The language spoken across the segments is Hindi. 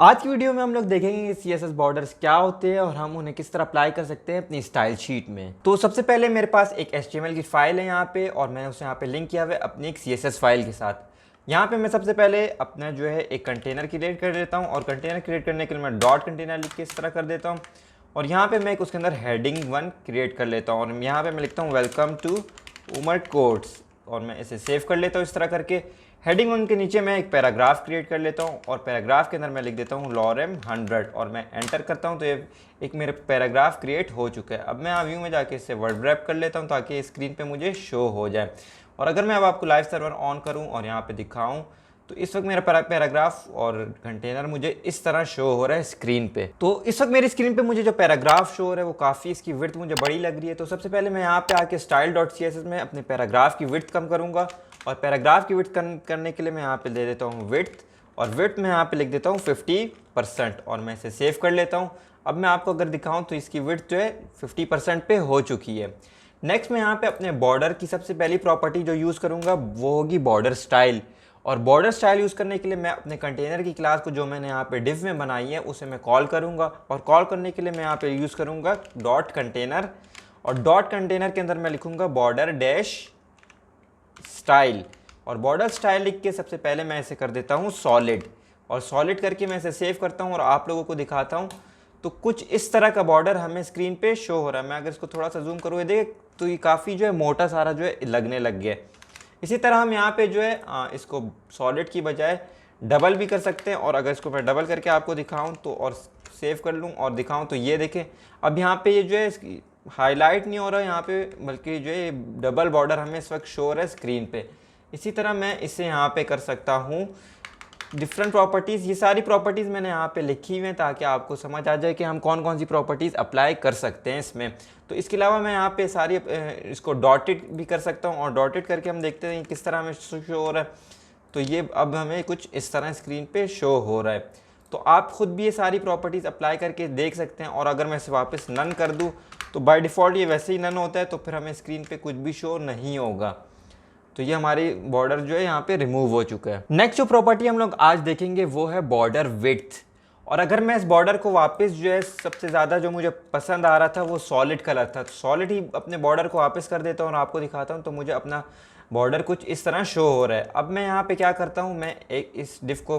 आज की वीडियो में हम लोग देखेंगे कि CSS बॉर्डर्स क्या होते हैं और हम उन्हें किस तरह अप्लाई कर सकते हैं अपनी स्टाइल शीट में। तो सबसे पहले मेरे पास एक HTML की फाइल है यहाँ पे और मैंने उसे यहाँ पे लिंक किया हुआ है अपनी एक CSS फाइल के साथ। यहाँ पे मैं सबसे पहले अपना जो है एक कंटेनर क्रिएट कर देता हूँ और कंटेनर क्रिएट करने के लिए मैं डॉट कंटेनर लिख के इस तरह कर देता हूँ और यहाँ पे मैं एक उसके अंदर हेडिंग 1 क्रिएट कर लेता हूँ और यहाँ पे मैं लिखता हूँ वेलकम टू उमर कोट्स और मैं इसे सेव कर लेता हूँ इस तरह करके। हेडिंग 1 के नीचे मैं एक पैराग्राफ क्रिएट कर लेता हूँ और पैराग्राफ के अंदर मैं लिख देता हूँ लॉरेम 100 और मैं एंटर करता हूँ तो ये एक मेरे पैराग्राफ क्रिएट हो चुका है। अब मैं यहाँ व्यू में जाके इसे वर्ड रैप कर लेता हूँ ताकि स्क्रीन पे मुझे शो हो जाए। और अगर मैं अब आपको लाइव सर्वर ऑन करूँ और यहाँ पे दिखाऊँ तो इस वक्त मेरा पैराग्राफ और कंटेनर मुझे इस तरह शो हो रहा है स्क्रीन पे। तो इस वक्त मेरी स्क्रीन पे मुझे जो पैराग्राफ शो हो रहा है वो काफ़ी इसकी विड्थ मुझे बड़ी लग रही है। तो सबसे पहले मैं यहाँ पे आके style.css में अपने पैराग्राफ की विड्थ कम करूँगा और पैराग्राफ की विड्थ करने के लिए मैं यहाँ पे दे देता हूँ विड्थ और विड्थ में यहाँ पे लिख देता हूँ 50% और मैं इसे सेव कर लेता हूँ। अब मैं आपको अगर दिखाऊँ तो इसकी विड्थ जो है 50% पे हो चुकी है। नेक्स्ट मैं यहाँ पे अपने बॉर्डर की सबसे पहली प्रॉपर्टी जो यूज़ करूँगा वो होगी बॉर्डर स्टाइल। और बॉर्डर स्टाइल यूज़ करने के लिए मैं अपने कंटेनर की क्लास को जो मैंने यहाँ पे डिव में बनाई है उसे मैं कॉल करूँगा और कॉल करने के लिए मैं यहाँ पे यूज़ करूँगा डॉट कंटेनर और डॉट कंटेनर के अंदर मैं लिखूँगा बॉर्डर डैश स्टाइल और बॉर्डर स्टाइल लिख के सबसे पहले मैं इसे कर देता हूँ सॉलिड और सॉलिड करके मैं इसे सेव करता हूँ और आप लोगों को दिखाता हूँ। तो कुछ इस तरह का बॉर्डर हमें स्क्रीन पे शो हो रहा है। मैं अगर इसको थोड़ा सा जूम करूँ देख तो ये काफ़ी जो है मोटा सारा जो है लगने लग गया। इसी तरह हम यहाँ पे जो है इसको सॉलिड की बजाय डबल भी कर सकते हैं और अगर इसको मैं डबल करके आपको दिखाऊं तो और सेव कर लूँ और दिखाऊं तो ये देखें अब यहाँ पे ये जो है हाईलाइट नहीं हो रहा है यहाँ पे बल्कि जो है डबल बॉर्डर हमें इस वक्त शो हो रहा है स्क्रीन पे। इसी तरह मैं इसे यहाँ पे कर सकता हूँ डिफरेंट प्रॉपर्टीज़। ये सारी प्रॉपर्टीज़ मैंने यहाँ पे लिखी हुई हैं ताकि आपको समझ आ जाए कि हम कौन कौन सी प्रॉपर्टीज़ अप्लाई कर सकते हैं इसमें। तो इसके अलावा मैं यहाँ पे सारी इसको डॉटेड भी कर सकता हूँ और डॉटेड करके हम देखते हैं किस तरह हमें शो हो रहा है। तो ये अब हमें कुछ इस तरह स्क्रीन पे शो हो रहा है। तो आप खुद भी ये सारी प्रॉपर्टीज़ अप्लाई करके देख सकते हैं और अगर मैं इसे वापस नन कर दूँ तो बाय डिफ़ॉल्ट ये वैसे ही नन होता है तो फिर हमें स्क्रीन पर कुछ भी शो नहीं होगा। तो ये हमारी बॉर्डर जो है यहाँ पे रिमूव हो चुका है। नेक्स्ट जो प्रॉपर्टी हम लोग आज देखेंगे वो है बॉर्डर विड्थ। और अगर मैं इस बॉर्डर को वापस जो है सबसे ज़्यादा जो मुझे पसंद आ रहा था वो सॉलिड कलर था तो सॉलिड ही अपने बॉर्डर को वापस कर देता हूँ और आपको दिखाता हूँ तो मुझे अपना बॉर्डर कुछ इस तरह शो हो रहा है। अब मैं यहाँ पे क्या करता हूँ मैं एक इस डिव को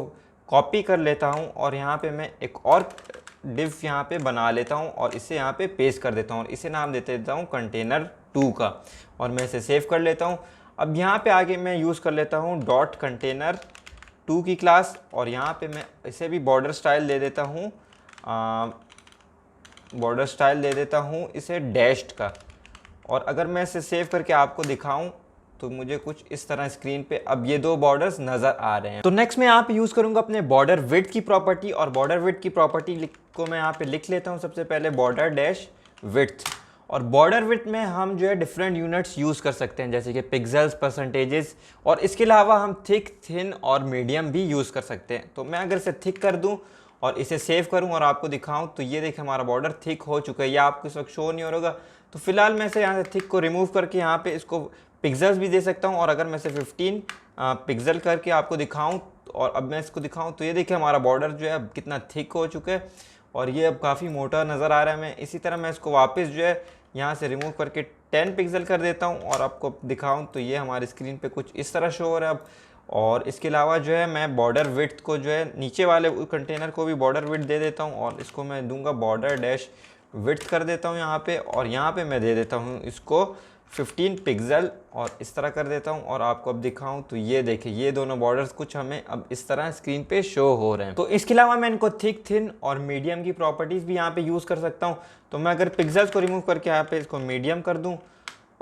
कॉपी कर लेता हूँ और यहाँ पे मैं एक और डिव यहाँ पे बना लेता हूँ और इसे यहाँ पे पेस्ट कर देता हूँ और इसे नाम देता हूँ कंटेनर 2 का और मैं इसे सेव कर लेता हूँ। अब यहाँ पे आगे मैं यूज़ कर लेता हूँ डॉट कंटेनर 2 की क्लास और यहाँ पे मैं इसे भी बॉर्डर स्टाइल दे देता हूँ बॉर्डर स्टाइल दे देता हूँ इसे डैश्ड का। और अगर मैं इसे सेव करके आपको दिखाऊं तो मुझे कुछ इस तरह स्क्रीन पे अब ये दो बॉर्डर्स नज़र आ रहे हैं। तो नेक्स्ट मैं यहाँ पे यूज़ करूँगा अपने बॉर्डर विड्थ की प्रॉपर्टी और बॉर्डर विड्थ की प्रॉपर्टी को मैं यहाँ पे लिख लेता हूँ सबसे पहले बॉर्डर डैश विड्थ। और बॉर्डर विड्थ में हम जो है डिफरेंट यूनिट्स यूज़ कर सकते हैं जैसे कि पिक्सेल्स परसेंटेजेस और इसके अलावा हम थिक थिन और मीडियम भी यूज़ कर सकते हैं। तो मैं अगर इसे थिक कर दूं और इसे सेव करूं और आपको दिखाऊं तो ये देखिए हमारा बॉर्डर थिक हो चुका है। या आपको इस वक्त शो नहीं हो रहा तो फिलहाल मैं इसे यहाँ से थिक को रिमूव करके यहाँ पे इसको पिक्सेल्स भी दे सकता हूँ और अगर मैं इसे 15 पिक्सल करके आपको दिखाऊँ और अब मैं इसको दिखाऊँ तो ये देखिए हमारा बॉर्डर जो है अब कितना थिक हो चुका है और ये अब काफ़ी मोटा नज़र आ रहा है। मैं इसी तरह मैं इसको वापस जो है यहाँ से रिमूव करके 10 पिक्सल कर देता हूँ और आपको दिखाऊँ तो ये हमारी स्क्रीन पे कुछ इस तरह शो हो रहा है अब। और इसके अलावा जो है मैं बॉर्डर विड्थ को जो है नीचे वाले कंटेनर को भी बॉर्डर विड्थ दे देता हूँ और इसको मैं दूंगा बॉर्डर डैश विड्थ कर देता हूँ यहाँ पे और यहाँ पे मैं दे देता हूँ इसको 15 पिक्सल और इस तरह कर देता हूँ और आपको अब दिखाऊं तो ये देखिए ये दोनों बॉर्डर्स कुछ हमें अब इस तरह स्क्रीन पे शो हो रहे हैं। तो इसके अलावा मैं इनको थिक थिन और मीडियम की प्रॉपर्टीज़ भी यहाँ पे यूज़ कर सकता हूँ। तो मैं अगर पिक्सेल्स को रिमूव करके यहाँ पे इसको मीडियम कर दूँ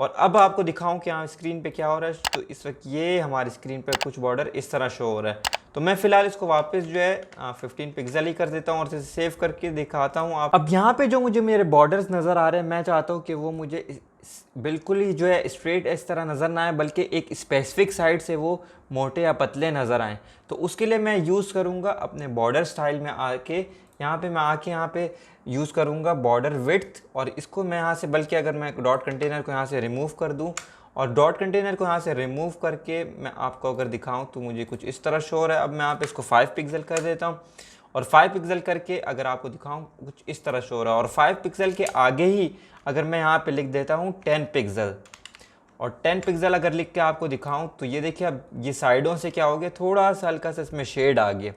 और अब आपको दिखाऊं कि यहाँ स्क्रीन पे क्या हो रहा है तो इस वक्त ये हमारी स्क्रीन पे कुछ बॉर्डर इस तरह शो हो रहा है। तो मैं फिलहाल इसको वापस जो है 15 पिक्सल ही कर देता हूँ और इसे सेव करके दिखाता हूँ आप। अब यहाँ पे जो मुझे मेरे बॉर्डर्स नज़र आ रहे हैं मैं चाहता हूँ कि वो मुझे बिल्कुल ही जो है स्ट्रेट इस तरह नज़र ना आए बल्कि एक स्पेसिफिक साइड से वो मोटे या पतले नज़र आएँ। तो उसके लिए मैं यूज़ करूँगा अपने बॉर्डर स्टाइल में आके यहाँ पे मैं आके यहाँ पे यूज़ करूँगा बॉर्डर विड्थ और इसको मैं यहाँ से बल्कि अगर मैं डॉट कंटेनर को यहाँ से रिमूव कर दूँ और डॉट कंटेनर को यहाँ से रिमूव करके मैं आपको अगर दिखाऊँ तो मुझे कुछ इस तरह शो हो रहा है। अब मैं यहाँ पे इसको 5 पिक्सल कर देता हूँ और 5 पिक्सल करके अगर आपको दिखाऊं कुछ इस तरह शो हो रहा है। और 5 पिक्सल के आगे ही अगर मैं यहाँ पे लिख देता हूँ 10 पिक्सल, और 10 पिक्सल अगर लिख के आपको दिखाऊं तो ये देखिए अब ये साइडों से क्या हो गया, थोड़ा सा हल्का सा इसमें शेड आ गया।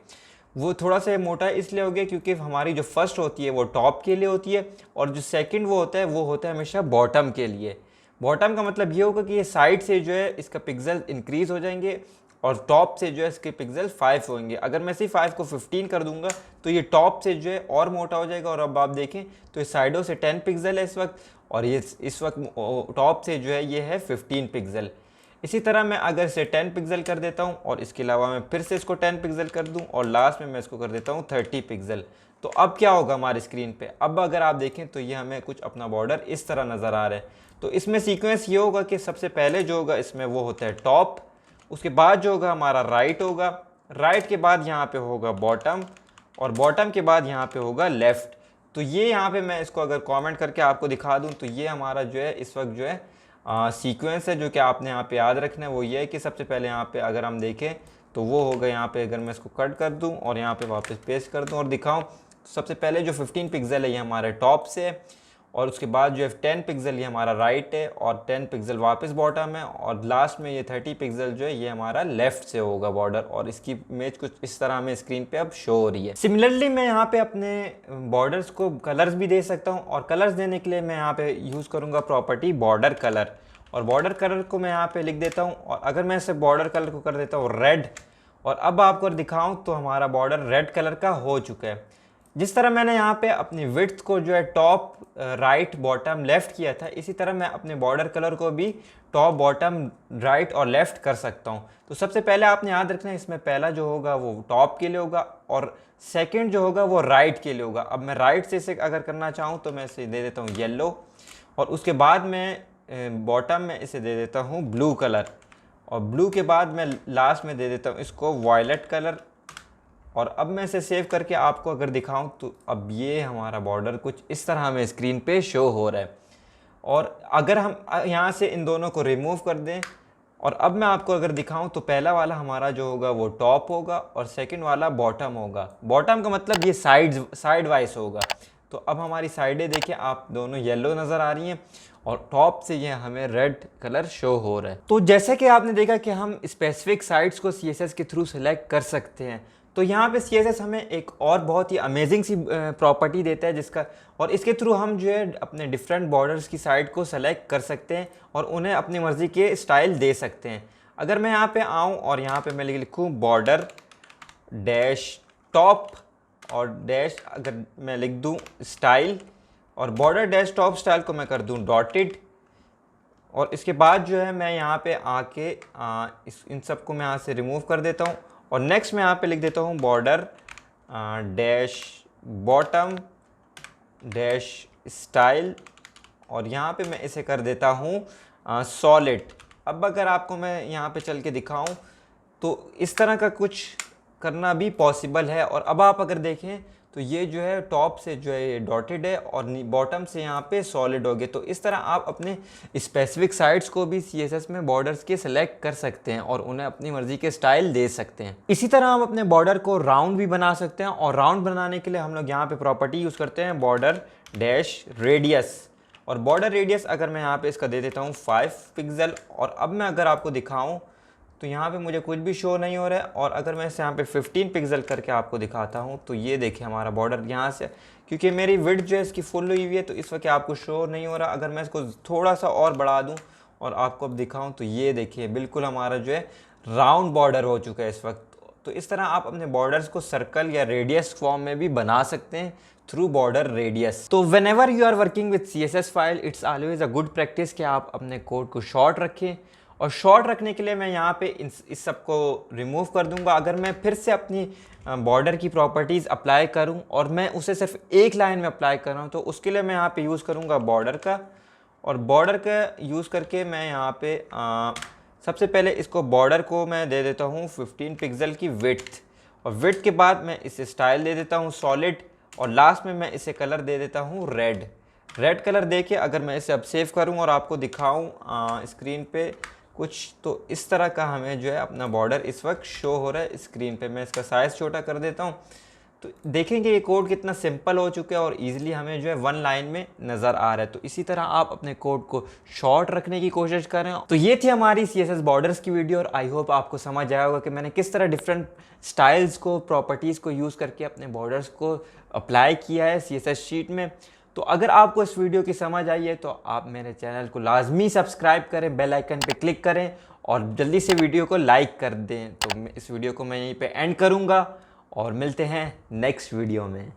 वो थोड़ा सा मोटा इसलिए हो गया क्योंकि हमारी जो फर्स्ट होती है वो टॉप के लिए होती है, और जो सेकंड वो होता है हमेशा बॉटम के लिए। बॉटम का मतलब ये होगा कि ये साइड से जो है इसका पिक्सल इंक्रीज हो जाएंगे और टॉप से जो है इसके पिक्सल 5 होंगे। अगर मैं सिर्फ 5 को 15 कर दूंगा तो ये टॉप से जो है और मोटा हो जाएगा। और अब आप देखें तो इस साइडों से 10 पिक्सल है इस वक्त, और ये इस वक्त टॉप से जो है ये है 15 पिक्सल। इसी तरह मैं अगर इसे 10 पिक्सल कर देता हूँ और इसके अलावा मैं फिर से इसको 10 पिक्सल कर दूँ और लास्ट में मैं इसको कर देता हूँ 30 पिक्सल, तो अब क्या होगा हमारी स्क्रीन पे। अब अगर आप देखें तो ये हमें कुछ अपना बॉर्डर इस तरह नज़र आ रहा है। तो इसमें सीक्वेंस ये होगा कि सबसे पहले जो होगा इसमें वो होता है टॉप, उसके बाद जो होगा हमारा राइट होगा, राइट के बाद यहाँ पे होगा बॉटम, और बॉटम के बाद यहाँ पे होगा लेफ़्ट। तो ये यहाँ पे मैं इसको अगर कमेंट करके आपको दिखा दूँ तो ये हमारा जो है इस वक्त जो है सीक्वेंस है जो कि आपने यहाँ पे याद रखना है। वो ये है कि सबसे पहले यहाँ पे अगर हम देखें तो वो होगा यहाँ पे, अगर मैं इसको कट कर दूँ और यहाँ पे वापस पेस्ट कर दूँ और दिखाऊँ तो सबसे पहले जो 15 पिक्सल है ये हमारे टॉप से है, और उसके बाद जो है 10 पिक्सल ये हमारा राइट है, और 10 पिक्सल वापस बॉटम है, और लास्ट में ये 30 पिक्सल जो है ये हमारा लेफ्ट से होगा बॉर्डर। और इसकी इमेज कुछ इस तरह हमें स्क्रीन पे अब शो हो रही है। सिमिलरली मैं यहाँ पे अपने बॉर्डर्स को कलर्स भी दे सकता हूँ, और कलर्स देने के लिए मैं यहाँ पे यूज़ करूँगा प्रॉपर्टी बॉर्डर कलर, और बॉर्डर कलर को मैं यहाँ पे लिख देता हूँ। और अगर मैं इसे बॉर्डर कलर को कर देता हूँ रेड, और अब आपको दिखाऊँ तो हमारा बॉर्डर रेड कलर का हो चुका है। जिस तरह मैंने यहाँ पे अपनी विड्थ को जो है टॉप राइट बॉटम लेफ़्ट किया था, इसी तरह मैं अपने बॉर्डर कलर को भी टॉप बॉटम राइट और लेफ़्ट कर सकता हूँ। तो सबसे पहले आपने याद रखना है इसमें पहला जो होगा वो टॉप के लिए होगा और सेकंड जो होगा वो राइट के लिए होगा। अब मैं राइट से इसे अगर करना चाहूँ तो मैं इसे दे देता हूँ येलो, और उसके बाद मैं बॉटम में इसे दे देता हूँ ब्लू कलर, और ब्लू के बाद मैं लास्ट में दे देता हूँ इसको वायलेट कलर। और अब मैं इसे सेव करके आपको अगर दिखाऊं तो अब ये हमारा बॉर्डर कुछ इस तरह हमें स्क्रीन पे शो हो रहा है। और अगर हम यहाँ से इन दोनों को रिमूव कर दें और अब मैं आपको अगर दिखाऊं तो पहला वाला हमारा जो होगा वो टॉप होगा और सेकंड वाला बॉटम होगा। बॉटम का मतलब ये साइड वाइज होगा। तो अब हमारी साइडें देखिए आप दोनों येलो नज़र आ रही हैं और टॉप से ये हमें रेड कलर शो हो रहा है। तो जैसे कि आपने देखा कि हम स्पेसिफिक साइट्स को CSS के थ्रू सेलेक्ट कर सकते हैं, तो यहाँ पे CSS हमें एक और बहुत ही अमेजिंग सी प्रॉपर्टी देता है जिसका, और इसके थ्रू हम जो है अपने डिफरेंट बॉर्डर्स की साइड को सेलेक्ट कर सकते हैं और उन्हें अपनी मर्ज़ी के स्टाइल दे सकते हैं। अगर मैं यहाँ पे आऊँ और यहाँ पे मैं लिखूँ बॉर्डर डैश टॉप और डैश अगर मैं लिख दूँ स्टाइल, और बॉर्डर डैश टॉप स्टाइल को मैं कर दूँ डॉटेड, और इसके बाद जो है मैं यहाँ पे आके इन सब को मैं यहाँ से रिमूव कर देता हूँ और नेक्स्ट मैं यहाँ पे लिख देता हूँ border dash bottom dash style, और यहाँ पे मैं इसे कर देता हूँ सॉलिड। अब अगर आपको मैं यहाँ पे चल के दिखाऊँ तो इस तरह का कुछ करना भी पॉसिबल है। और अब आप अगर देखें तो ये जो है टॉप से जो है ये डॉटेड है और बॉटम से यहाँ पे सॉलिड हो गए। तो इस तरह आप अपने स्पेसिफिक साइट्स को भी CSS में बॉर्डर्स के सेलेक्ट कर सकते हैं और उन्हें अपनी मर्जी के स्टाइल दे सकते हैं। इसी तरह हम अपने बॉर्डर को राउंड भी बना सकते हैं, और राउंड बनाने के लिए हम लोग यहाँ पे प्रॉपर्टी यूज़ करते हैं बॉर्डर डैश रेडियस। और बॉर्डर रेडियस अगर मैं यहाँ पे इसका दे देता हूँ 5 पिक्सल, और अब मैं अगर आपको दिखाऊँ तो यहाँ पे मुझे कुछ भी शो नहीं हो रहा है। और अगर मैं इसे यहाँ पे 15 पिक्सल करके आपको दिखाता हूँ तो ये देखिए हमारा बॉर्डर यहाँ से, क्योंकि मेरी विड्थ जो है इसकी फुल हुई हुई है तो इस वक्त आपको शो नहीं हो रहा। अगर मैं इसको थोड़ा सा और बढ़ा दूँ और आपको अब दिखाऊँ तो ये देखिए बिल्कुल हमारा जो है राउंड बॉर्डर हो चुका है इस वक्त। तो इस तरह आप अपने बॉर्डर्स को सर्कल या रेडियस फॉर्म में भी बना सकते हैं थ्रू बॉर्डर रेडियस। तो whenever you are working with CSS file, it's always a good practice कि आप अपने कोड को शॉर्ट रखें। और शॉर्ट रखने के लिए मैं यहाँ पे इस सब को रिमूव कर दूंगा। अगर मैं फिर से अपनी बॉर्डर की प्रॉपर्टीज़ अप्लाई करूँ और मैं उसे सिर्फ एक लाइन में अप्लाई कर रहा हूँ तो उसके लिए मैं यहाँ पे यूज़ करूँगा बॉर्डर का, और बॉर्डर का यूज़ करके मैं यहाँ पे सबसे पहले इसको बॉर्डर को मैं दे देता हूँ 15 पिक्सल की विड्थ, और विड्थ के बाद मैं इसे स्टाइल दे देता हूँ सॉलिड, और लास्ट में मैं इसे कलर दे देता हूँ रेड कलर दे के अगर मैं इसे अब सेव करूँ और आपको दिखाऊँ स्क्रीन पे कुछ, तो इस तरह का हमें जो है अपना बॉर्डर इस वक्त शो हो रहा है स्क्रीन पे। मैं इसका साइज़ छोटा कर देता हूँ तो देखेंगे ये कोड कितना सिंपल हो चुका है और इजीली हमें जो है वन लाइन में नज़र आ रहा है। तो इसी तरह आप अपने कोड को शॉर्ट रखने की कोशिश करें। तो ये थी हमारी CSS बॉर्डर्स की वीडियो और आई होप आपको समझ आया होगा कि मैंने किस तरह डिफरेंट स्टाइल्स को, प्रॉपर्टीज़ को यूज़ करके अपने बॉर्डर्स को अप्लाई किया है CSS शीट में। तो अगर आपको इस वीडियो की समझ आई है तो आप मेरे चैनल को लाजमी सब्सक्राइब करें, बेल आइकन पे क्लिक करें और जल्दी से वीडियो को लाइक कर दें। तो इस वीडियो को मैं यहीं पे एंड करूँगा और मिलते हैं नेक्स्ट वीडियो में।